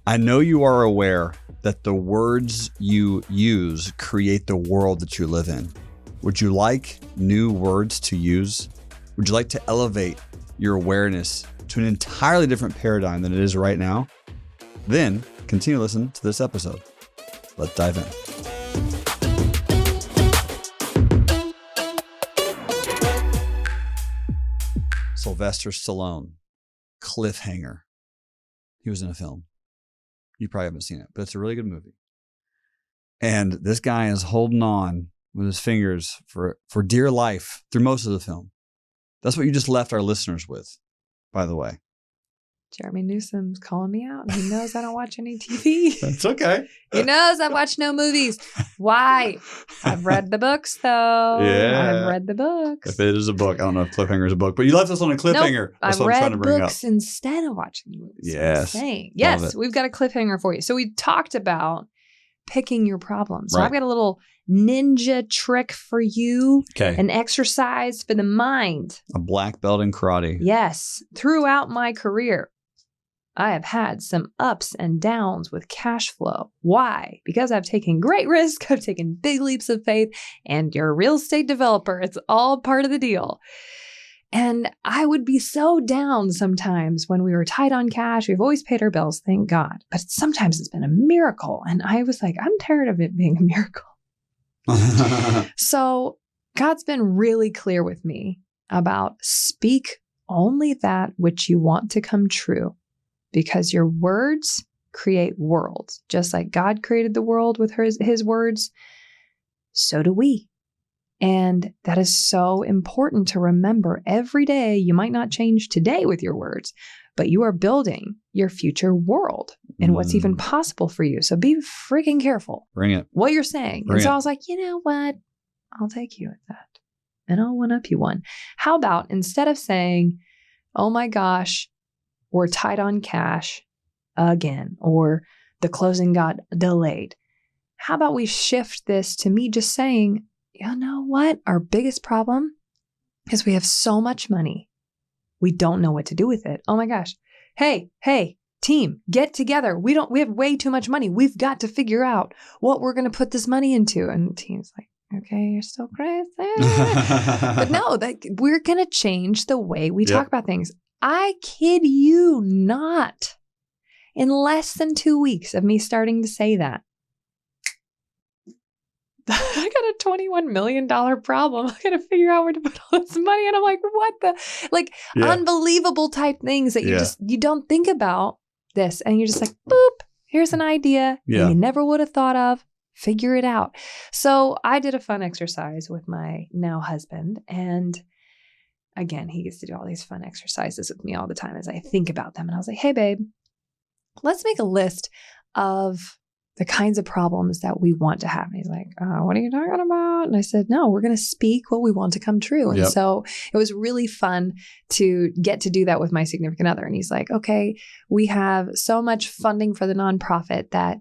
I know you are aware that the words you use create the world that you live in. Would you like new words to use? Would you like to elevate your awareness to an entirely different paradigm than it is right now? Then continue to listen to this episode. Let's dive in. Sylvester Stallone, Cliffhanger. He was in a film. You probably haven't seen it, but it's a really good movie. And this guy is holding on with his fingers for dear life through most of the film. That's what you just left our listeners with, by the way. Jeremy Newsom's calling me out. He knows I don't watch any TV. That's okay. He knows I watch no movies. Why? I've read the books, though. Yeah. I've read the books. If it is a book, I don't know if Cliffhanger is a book, but you left us on a cliffhanger. Nope, That's I've what I'm trying to read bring books up. instead of watching movies. Yes. Yes, we've got a cliffhanger for you. So we talked about picking your problems. So Right. I've got a little ninja trick for you. Okay. An exercise for the mind. A black belt in karate. Yes. Throughout my career, I have had some ups and downs with cash flow. Why? Because I've taken great risks. I've taken big leaps of faith, and you're a real estate developer. It's all part of the deal. And I would be so down sometimes when we were tight on cash. We've always paid our bills, thank God. But sometimes it's been a miracle. And I was like, I'm tired of it being a miracle. So God's been really clear with me about speak only that which you want to come true, because your words create worlds. Just like God created the world with his words, so do we. And that is so important to remember every day. You might not change today with your words, but you are building your future world and what's even possible for you. So be freaking careful. Bring it. What you're saying. Bring and so it. I was like, you know what? I'll take you at that. And I'll one up you one. How about instead of saying, oh my gosh, we're tight on cash again, or the closing got delayed. How about we shift this to me just saying, you know what? Our biggest problem is we have so much money. We don't know what to do with it. Oh my gosh. Hey, team, get together. We have way too much money. We've got to figure out what we're going to put this money into. And the team's like, okay, you're still crazy. But no, we're going to change the way we talk about things. I kid you not. In less than 2 weeks of me starting to say that, I got a $21 million problem. I got to figure out where to put all this money. And I'm like, what the, unbelievable type things that you don't think about this. And you're just like, boop, here's an idea that you never would have thought of. Figure it out. So I did a fun exercise with my now husband. And again, he gets to do all these fun exercises with me all the time as I think about them. And I was like, hey, babe, let's make a list of the kinds of problems that we want to have. And he's like, what are you talking about? And I said, no, we're going to speak what we want to come true. And so it was really fun to get to do that with my significant other. And he's like, okay, we have so much funding for the nonprofit that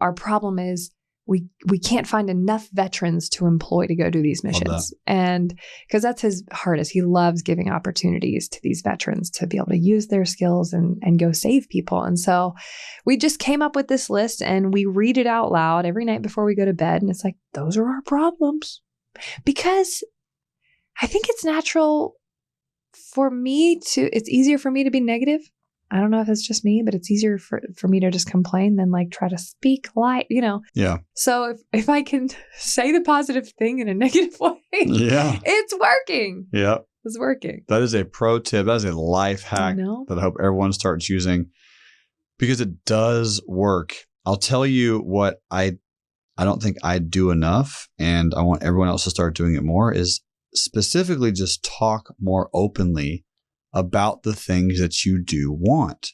our problem is we can't find enough veterans to employ to go do these missions. And because that's his heart is he loves giving opportunities to these veterans to be able to use their skills and go save people. And so we just came up with this list and we read it out loud every night before we go to bed. And it's like, those are our problems. Because I think it's natural for me it's easier for me to be negative. I don't know if it's just me, but it's easier for me to just complain than like try to speak light, Yeah. So if I can say the positive thing in a negative way, it's working. Yeah. It's working. That is a pro tip. That is a life hack that I hope everyone starts using because it does work. I'll tell you what I don't think I do enough, and I want everyone else to start doing it more, is specifically just talk more openly about the things that you do want.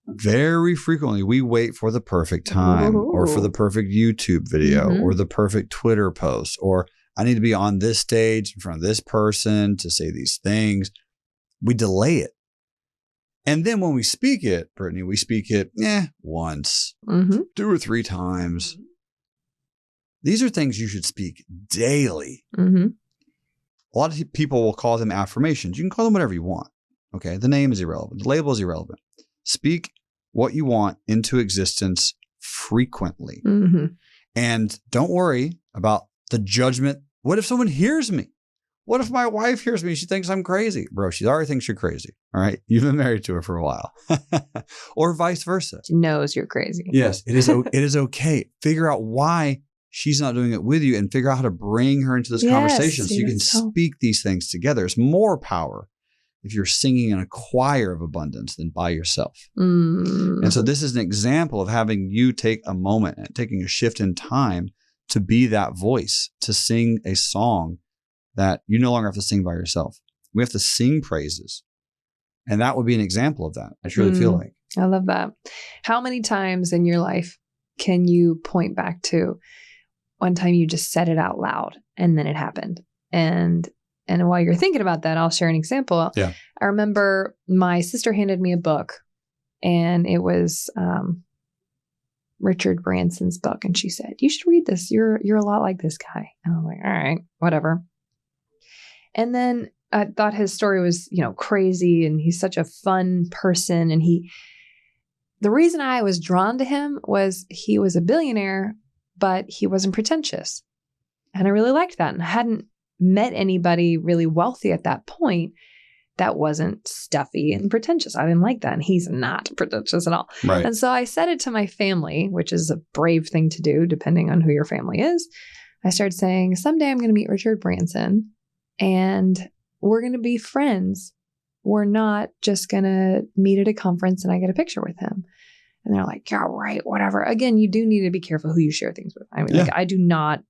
Very frequently, we wait for the perfect time or for the perfect YouTube video or the perfect Twitter post, or I need to be on this stage in front of this person to say these things. We delay it. And then when we speak it, Britnie, we speak it once, 2 or 3 times. These are things you should speak daily. A lot of people will call them affirmations. You can call them whatever you want. Okay. The name is irrelevant. The label is irrelevant. Speak what you want into existence frequently. Mm-hmm. And don't worry about the judgment. What if someone hears me? What if my wife hears me? She thinks I'm crazy. Bro, she already thinks you're crazy. All right. You've been married to her for a while. Or vice versa. She knows you're crazy. Yes, it is okay. Figure out why she's not doing it with you and figure out how to bring her into this conversation so you can speak these things together. It's more power if you're singing in a choir of abundance than by yourself. And so this is an example of having you take a moment and taking a shift in time to be that voice, to sing a song that you no longer have to sing by yourself. We have to sing praises. And that would be an example of that. I truly feel like. I love that. How many times in your life can you point back to one time you just said it out loud and then it happened? And while you're thinking about that, I'll share an example. Yeah. I remember my sister handed me a book, and it was Richard Branson's book. And she said, "You should read this. You're a lot like this guy." And I'm like, all right, whatever. And then I thought his story was, crazy, and he's such a fun person. And the reason I was drawn to him was he was a billionaire, but he wasn't pretentious. And I really liked that. And I hadn't met anybody really wealthy at that point that wasn't stuffy and pretentious. I didn't like that. And he's not pretentious at all. Right. And so I said it to my family, which is a brave thing to do, depending on who your family is. I started saying, someday I'm going to meet Richard Branson and we're going to be friends. We're not just going to meet at a conference and I get a picture with him. And they're like, yeah, right, whatever. Again, you do need to be careful who you share things with. I mean, I do not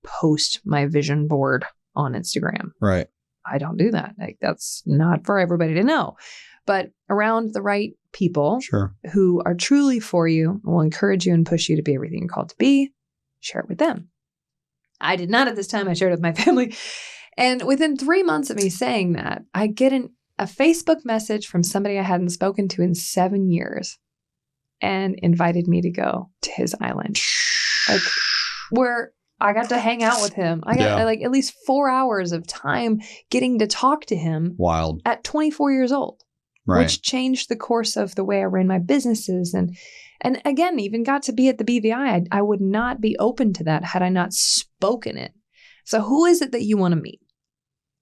post my vision board on Instagram. Right. I don't do that. That's not for everybody to know. But around the right people who are truly for you, will encourage you and push you to be everything you're called to be, share it with them. I did not at this time. I shared it with my family. And within 3 months of me saying that, I get a Facebook message from somebody I hadn't spoken to in 7 years and invited me to go to his island. Where I got to hang out with him. I got at least 4 hours of time getting to talk to him. Wild. At 24 years old. Right. Which changed the course of the way I ran my businesses. And again, even got to be at the BVI. I would not be open to that had I not spoken it. So who is it that you want to meet?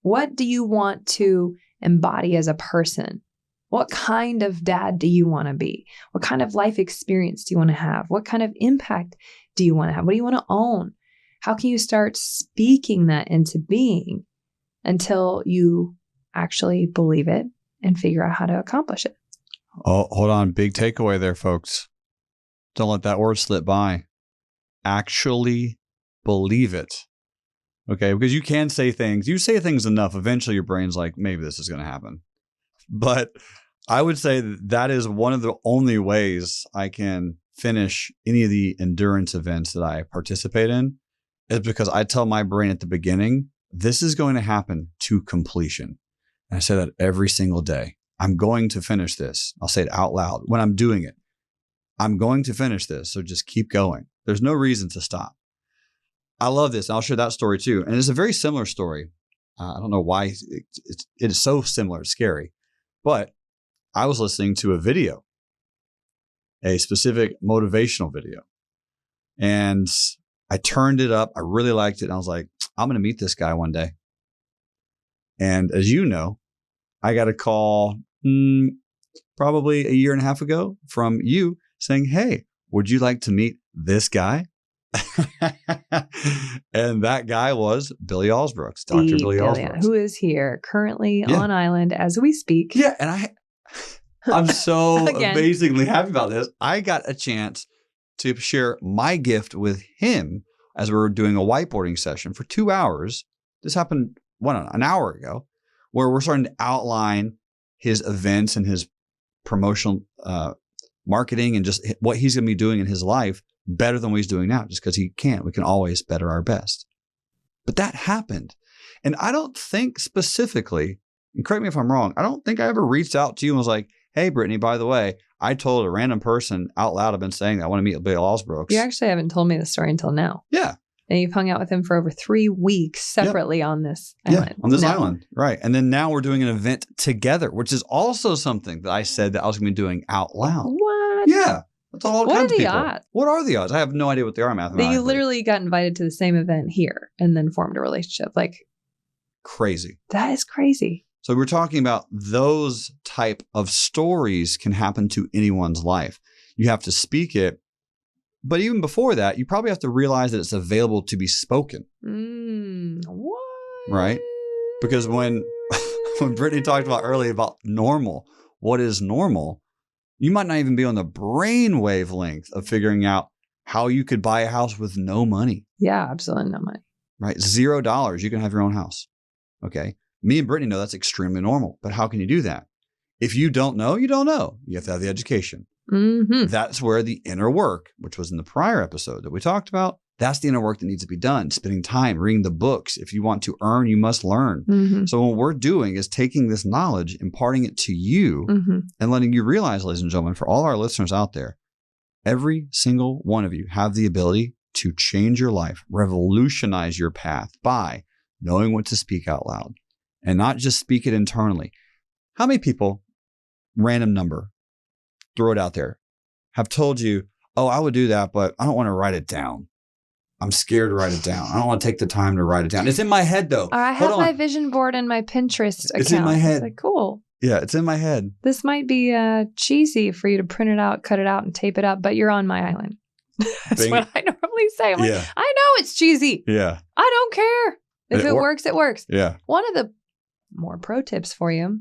What do you want to embody as a person? What kind of dad do you want to be? What kind of life experience do you want to have? What kind of impact do you want to have? What do you want to own? How can you start speaking that into being until you actually believe it and figure out how to accomplish it? Oh, hold on. Big takeaway there, folks. Don't let that word slip by. Actually believe it. Okay, because you can say things. You say things enough, eventually your brain's like, maybe this is going to happen. But I would say that is one of the only ways I can finish any of the endurance events that I participate in, is because I tell my brain at the beginning, this is going to happen to completion. And I say that every single day. I'm going to finish this. I'll say it out loud when I'm doing it. I'm going to finish this. So just keep going. There's no reason to stop. I love this. I'll share that story too. And it's a very similar story. I don't know why it is so similar. It's scary. But I was listening to a video, a specific motivational video. And I turned it up. I really liked it. And I was like, I'm going to meet this guy one day. And as you know, I got a call probably a year and a half ago from you saying, hey, would you like to meet this guy? And that guy was Billy Alsbrooks, Dr. Billy Alsbrooks. Who is here currently on island as we speak. Yeah. And I'm so amazingly happy about this. I got a chance to share my gift with him as we were doing a whiteboarding session for 2 hours. This happened, an hour ago, where we're starting to outline his events and his promotional marketing and just what he's going to be doing in his life better than what he's doing now, just because he can't. We can always better our best. But that happened. And I don't think specifically, and correct me if I'm wrong, I don't think I ever reached out to you and was like, hey, Britnie, by the way, I told a random person out loud, I've been saying that I want to meet Bill Alsbrooks. You actually haven't told me the story until now. Yeah. And you've hung out with him for over 3 weeks separately on this island. Yeah, on this island. Right. And then now we're doing an event together, which is also something that I said that I was going to be doing out loud. What? Yeah. That's all what kinds are of the people. odds? What are the odds? I have no idea what they are mathematically. That you literally got invited to the same event here and then formed a relationship. Like, crazy. That is crazy. So we're talking about those type of stories can happen to anyone's life. You have to speak it. But even before that, you probably have to realize that it's available to be spoken. What? Right? Because when Britnie talked about earlier about normal, what is normal, you might not even be on the brain wavelength of figuring out how you could buy a house with no money. Yeah, absolutely no money. Right? $0. You can have your own house. Okay. Me and Britnie know that's extremely normal. But how can you do that? If you don't know, you don't know. You have to have the education. Mm-hmm. That's where the inner work, which was in the prior episode that we talked about, that's the inner work that needs to be done. Spending time, reading the books. If you want to earn, you must learn. Mm-hmm. So what we're doing is taking this knowledge, imparting it to you, and letting you realize, ladies and gentlemen, for all our listeners out there, every single one of you have the ability to change your life, revolutionize your path by knowing what to speak out loud and not just speak it internally. How many people, random number, throw it out there, have told you, oh, I would do that, but I don't want to write it down. I'm scared to write it down. I don't want to take the time to write it down. It's in my head, though. Or I have my vision board and my Pinterest account. It's in my head. It's like, cool. Yeah, it's in my head. This might be cheesy for you to print it out, cut it out, and tape it up, but you're on my island. That's what I normally say. I'm like, I know it's cheesy. Yeah. I don't care. If it works, it works. Yeah. One of the more pro tips for you,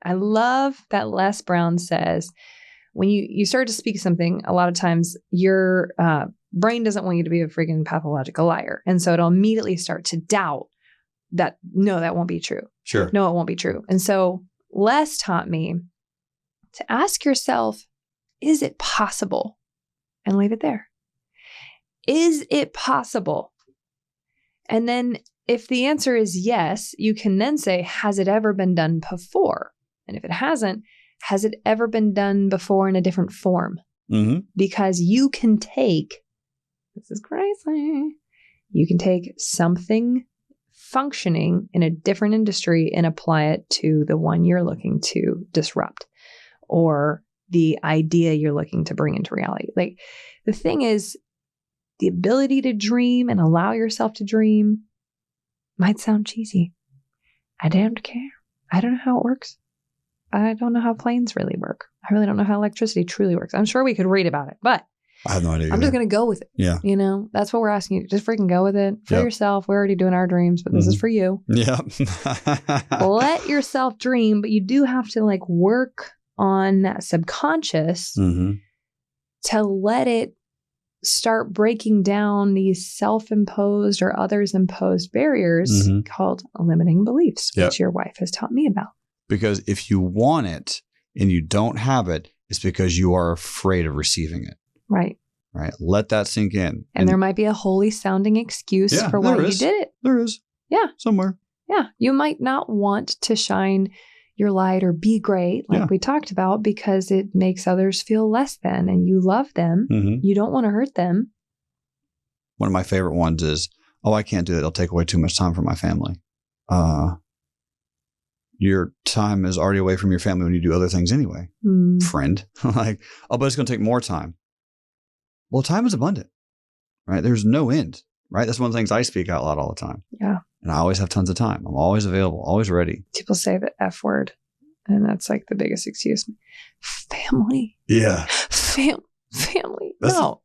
I love that Les Brown says, when you start to speak something, a lot of times your brain doesn't want you to be a freaking pathological liar. And so it'll immediately start to doubt that, no, that won't be true. Sure. No, it won't be true. And so Les taught me to ask yourself, is it possible? And leave it there. Is it possible? And then if the answer is yes, you can then say, has it ever been done before? And if it hasn't, has it ever been done before in a different form? Mm-hmm. Because you can take, this is crazy, you can take something functioning in a different industry and apply it to the one you're looking to disrupt or the idea you're looking to bring into reality. Like, the thing is, the ability to dream and allow yourself to dream might sound cheesy. I don't care. I don't know how it works. I don't know how planes really work. I really don't know how electricity truly works. I'm sure we could read about it, but I have no idea. I'm just going to go with it. Yeah. You know, that's what we're asking you. Just freaking go with it for yourself. We're already doing our dreams, but this is for you. Yeah. Let yourself dream, but you do have to like work on that subconscious to let it start breaking down these self-imposed or others-imposed barriers called limiting beliefs, which your wife has taught me about. Because if you want it and you don't have it, it's because you are afraid of receiving it. Right. Right. Let that sink in. And there might be a holy sounding excuse for why you did it. There is. Yeah. Somewhere. Yeah. You might not want to shine your light or be great, like we talked about, because it makes others feel less than and you love them. You don't want to hurt them. One of my favorite ones is, oh, I can't do that. It'll take away too much time from my family. Your time is already away from your family when you do other things anyway, friend. Like, oh, but it's going to take more time. Well, time is abundant, right? There's no end, right? That's one of the things I speak out loud all the time. Yeah. And I always have tons of time. I'm always available, always ready. People say the F word, and that's like the biggest excuse. Family. Yeah. Family.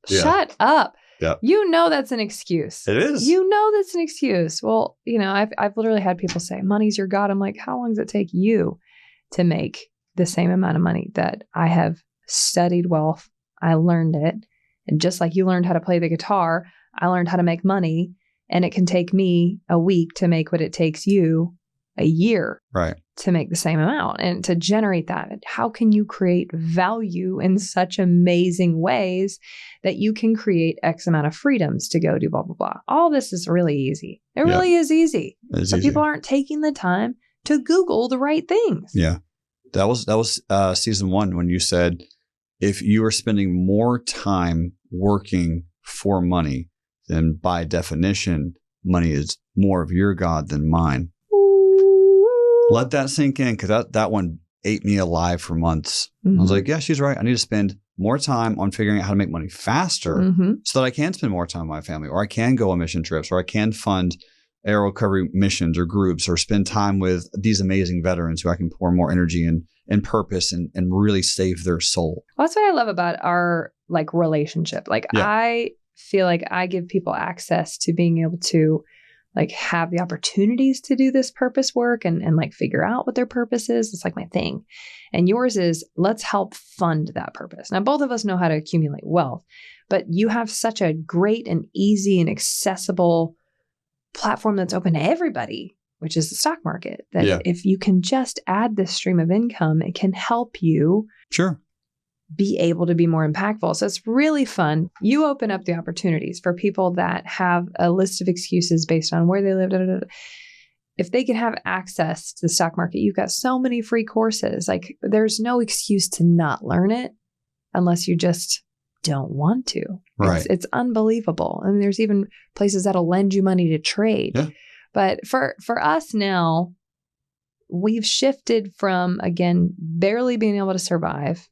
Shut up. Yeah. You know that's an excuse. It is. You know that's an excuse. Well, you know, I've literally had people say, money's your God. I'm like, how long does it take you to make the same amount of money that I have studied wealth? I learned it. And just like you learned how to play the guitar, I learned how to make money. And it can take me a week to make what it takes you a year to make the same amount and to generate that. How can you create value in such amazing ways that you can create X amount of freedoms to go do blah, blah, blah. All this is really easy. It really is easy. But people aren't taking the time to Google the right things. Yeah. That was season 1 when you said, if you are spending more time working for money then by definition, money is more of your God than mine. Let that sink in, because that one ate me alive for months. I was like, yeah, she's right. I need to spend more time on figuring out how to make money faster so that I can spend more time with my family, or I can go on mission trips, or I can fund air recovery missions or groups, or spend time with these amazing veterans who I can pour more energy and purpose and really save their soul. Well, that's what I love about our like relationship. Like I feel like I give people access to being able to like have the opportunities to do this purpose work and like figure out what their purpose is. It's like my thing. And yours is, let's help fund that purpose. Now, both of us know how to accumulate wealth, but you have such a great and easy and accessible platform that's open to everybody, which is the stock market. That if you can just add this stream of income, it can help you be able to be more impactful. So it's really fun. You open up the opportunities for people that have a list of excuses based on where they live. If they can have access to the stock market, you've got so many free courses. Like there's no excuse to not learn it unless you just don't want to. Right. It's unbelievable. I mean, there's even places that'll lend you money to trade. Yeah. But for us now, we've shifted from, again, barely being able to survive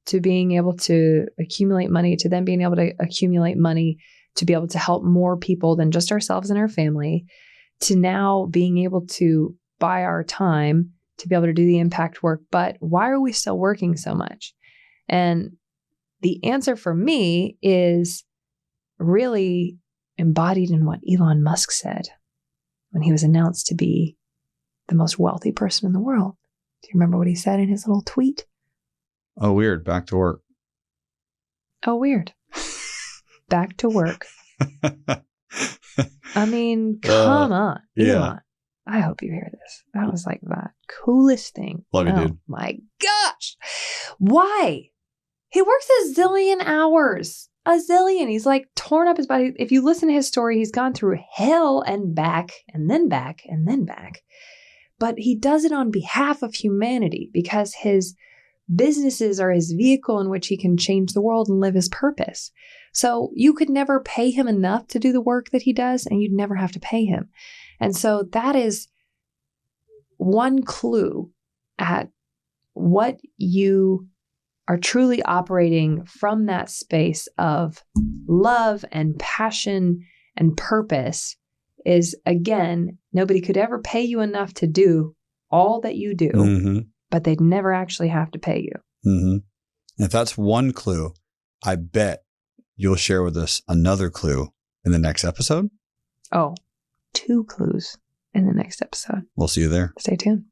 to being able to accumulate money, to then being able to accumulate money to be able to help more people than just ourselves and our family, to now being able to buy our time to be able to do the impact work. But why are we still working so much? And the answer for me is really embodied in what Elon Musk said when he was announced to be the most wealthy person in the world. Do you remember what he said in his little tweet? Oh, weird. Back to work. Oh, weird. Back to work. I mean, come on. Elon. I hope you hear this. That was like the coolest thing. Love you, dude. Oh my gosh. Why? He works a zillion hours. A zillion. He's like torn up his body. If you listen to his story, he's gone through hell and back and then back and then back. But he does it on behalf of humanity because his businesses are his vehicle in which he can change the world and live his purpose. So you could never pay him enough to do the work that he does, and you'd never have to pay him. And so that is one clue at what you are truly operating from that space of love and passion and purpose is, again, nobody could ever pay you enough to do all that you do, but they'd never actually have to pay you. If that's one clue, I bet you'll share with us another clue in the next episode. Oh, 2 clues in the next episode. We'll see you there. Stay tuned.